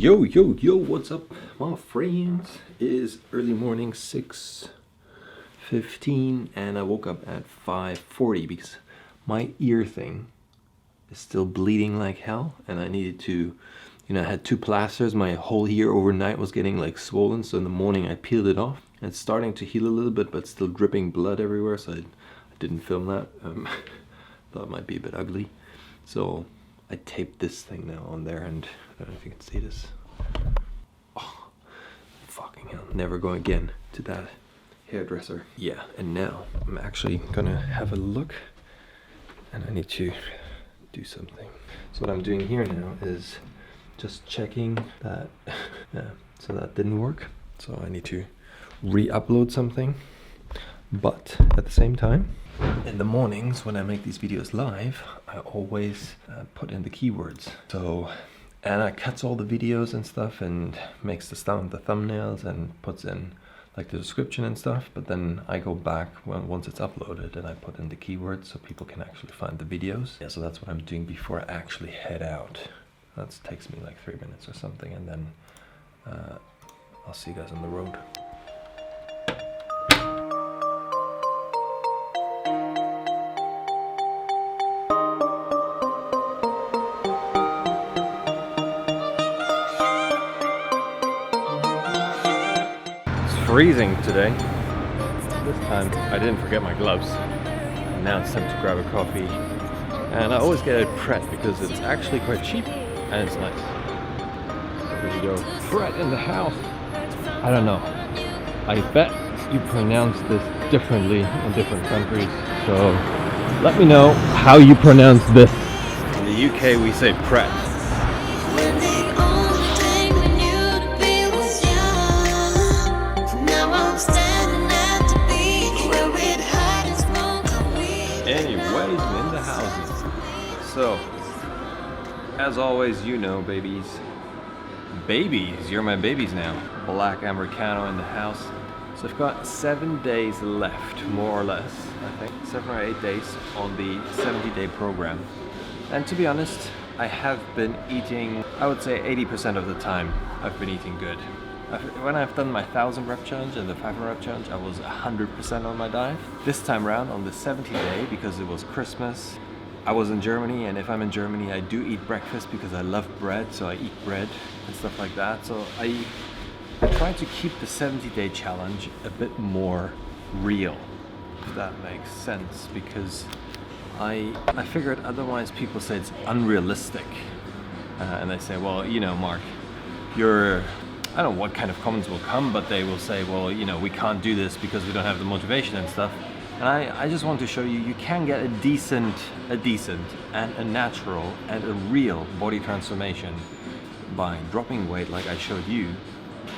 Yo, yo, yo, what's up, my friends? It is early morning, 6:15, and I woke up at 5:40 because my ear thing is still bleeding like hell, and I needed to, I had 2 plasters. My whole ear overnight was getting like swollen, so in the morning I peeled it off. It's starting to heal a little bit, but still dripping blood everywhere, so I didn't film that. Thought it might be a bit ugly. So I taped this thing now on there, and I don't know if you can see this. Oh, fucking hell. Never go again to that hairdresser. Yeah, and now I'm actually gonna have a look, and I need to do something. So what I'm doing here now is just checking that, so that didn't work. So I need to re-upload something. But at the same time, in the mornings when I make these videos live, I always put in the keywords. So Anna cuts all the videos and stuff and makes the thumbnails and puts in like the description and stuff, but then I go back once it's uploaded and I put in the keywords so people can actually find the videos. Yeah, so that's what I'm doing before I actually head out. That takes me like 3 minutes or something, and then I'll see you guys on the road. Freezing today. This time I didn't forget my gloves. And now it's time to grab a coffee. And I always get it Pret because it's actually quite cheap and it's nice. So here we go. Pret in the house. I don't know. I bet you pronounce this differently in different countries. So let me know how you pronounce this. In the UK we say Pret. Anyways, I'm in the houses. So, as always, babies, you're my babies now. Black Americano in the house. So I've got 7 days left, more or less, I think, 7 or 8 days on the 70-day program. And to be honest, I have been eating, I would say 80% of the time, I've been eating good. When I've done my 1,000 rep challenge and the 500 rep challenge, I was 100% on my diet. This time around on the 70 day, because it was Christmas, I was in Germany, and if I'm in Germany I do eat breakfast because I love bread, so I eat bread and stuff like that. So I try to keep the 70-day challenge a bit more real, if that makes sense, because I figured otherwise people say it's unrealistic. And they say, well, Mark, I don't know what kind of comments will come, but they will say, well, we can't do this because we don't have the motivation and stuff. And I just want to show you can get a decent and a natural and a real body transformation by dropping weight like I showed you,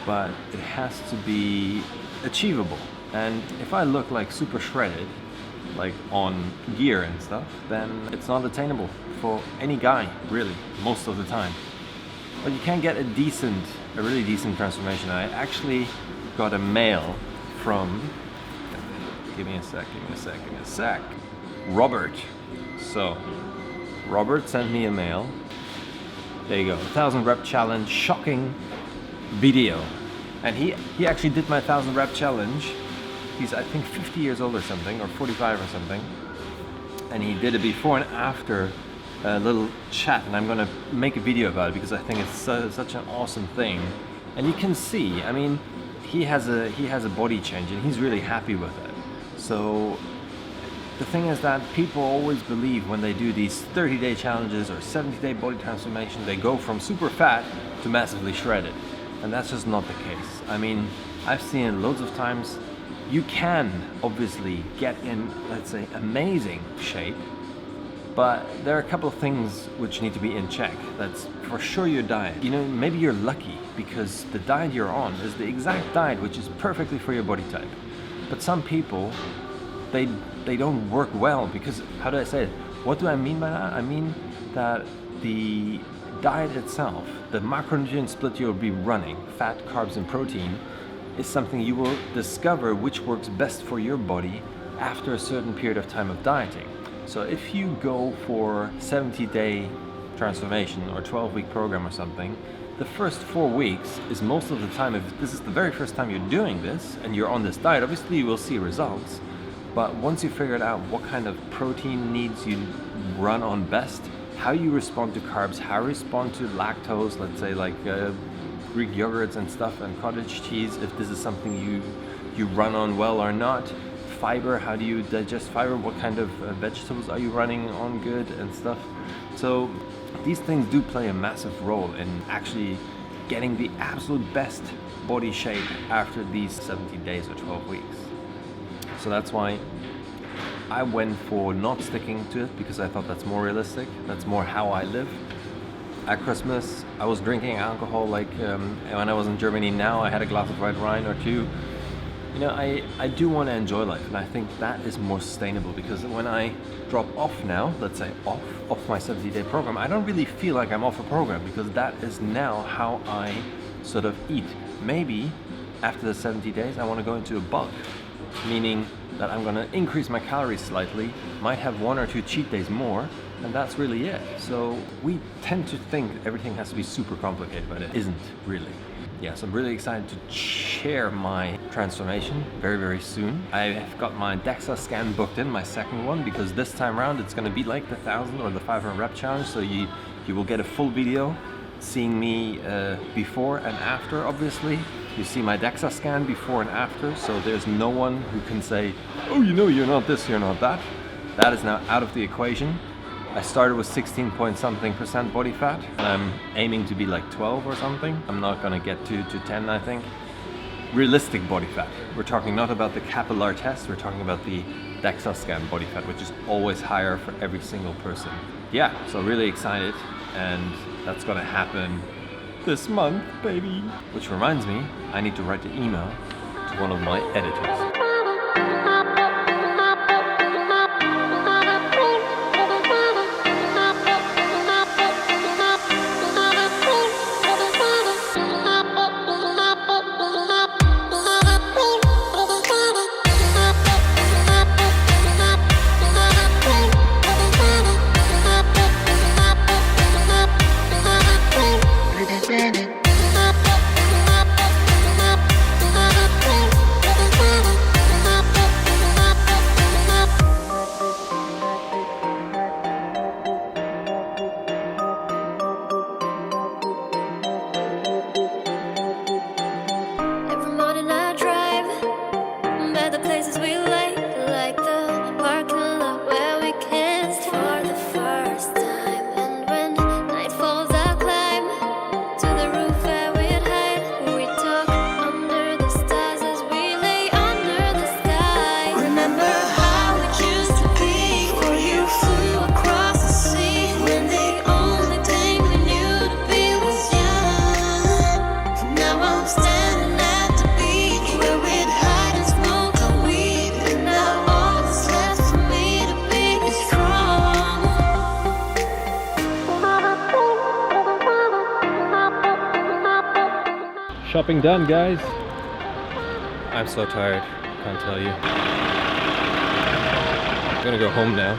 but it has to be achievable. And if I look like super shredded, like on gear and stuff, then it's not attainable for any guy, really, most of the time. But you can get a really decent transformation. I actually got a mail from, give me a sec, Robert. So, Robert sent me a mail. There you go, 1,000 rep challenge, shocking video. And he actually did my 1,000 rep challenge. He's, I think, 50 years old or something, or 45 or something. And he did a before and after a little chat, and I'm gonna make a video about it because I think it's such an awesome thing. And you can see, I mean, he has a body change and he's really happy with it. So the thing is that people always believe when they do these 30-day challenges or 70-day body transformation, they go from super fat to massively shredded, and that's just not the case. I mean, I've seen it loads of times. You can obviously get in, let's say, amazing shape, but there are a couple of things which need to be in check. That's for sure your diet. Maybe you're lucky because the diet you're on is the exact diet which is perfectly for your body type. But some people, they don't work well because, how do I say it? What do I mean by that? I mean that the diet itself, the macronutrient split you'll be running, fat, carbs, and protein, is something you will discover which works best for your body after a certain period of time of dieting. So if you go for 70-day transformation or 12-week program or something, the first 4 weeks is most of the time, if this is the very first time you're doing this and you're on this diet, obviously you will see results. But once you figured out what kind of protein needs you run on best, how you respond to carbs, how you respond to lactose, let's say like Greek yogurts and stuff, and cottage cheese, if this is something you run on well or not. Fiber, how do you digest fiber, what kind of vegetables are you running on good and stuff. So these things do play a massive role in actually getting the absolute best body shape after these 70 days or 12 weeks. So that's why I went for not sticking to it, because I thought that's more realistic, that's more how I live. At Christmas I was drinking alcohol, like when I was in Germany now I had a glass of white wine or two. You know, I do want to enjoy life, and I think that is more sustainable, because when I drop off now, let's say off my 70-day program, I don't really feel like I'm off a program, because that is now how I sort of eat. Maybe after the 70 days I want to go into a bulk, meaning that I'm going to increase my calories slightly, might have 1 or 2 cheat days more, and that's really it. So we tend to think everything has to be super complicated, but it isn't really. Yeah, so I'm really excited to share my transformation very, very soon. I have got my DEXA scan booked in, my second one, because this time around it's going to be like the 1000 or the 500 rep challenge. So you will get a full video seeing me before and after, obviously. You see my DEXA scan before and after, so there's no one who can say, oh, you know, you're not this, you're not that. That is now out of the equation. I started with 16 point something % body fat, and I'm aiming to be like 12 or something. I'm not gonna get to 10, I think. Realistic body fat. We're talking not about the capillary test, we're talking about the DEXA scan body fat, which is always higher for every single person. Yeah, so really excited, and that's gonna happen this month, baby. Which reminds me, I need to write an email to one of my editors. Shopping done, guys. I'm so tired, can't tell you. I'm gonna go home now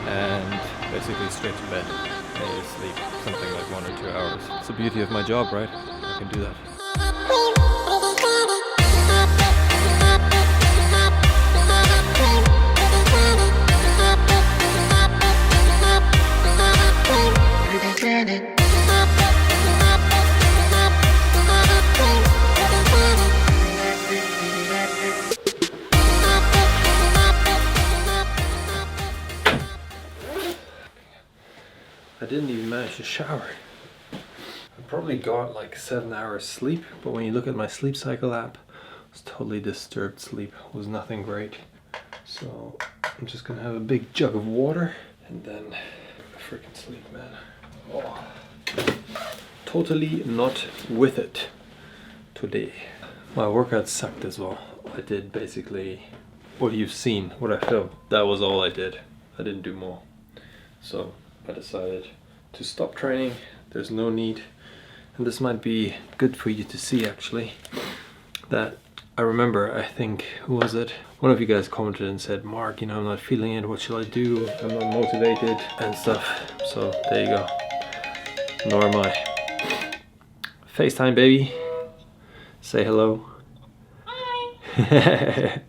and basically straight to bed and sleep something like 1 or 2 hours. It's the beauty of my job, right? I can do that. I didn't even manage to shower. I probably got like 7 hours sleep, but when you look at my sleep cycle app, it's totally disturbed sleep. It was nothing great. So I'm just gonna have a big jug of water and then freaking sleep, man. Oh. Totally not with it today. My workout sucked as well. I did basically what you've seen, what I filmed. That was all I did. I didn't do more. So I decided to stop training. There's no need. And this might be good for you to see, actually, that I remember, I think, who was it? One of you guys commented and said, Mark, you know, I'm not feeling it. What shall I do? I'm not motivated and stuff. So there you go. Nor am I. FaceTime, baby. Say hello. Hi.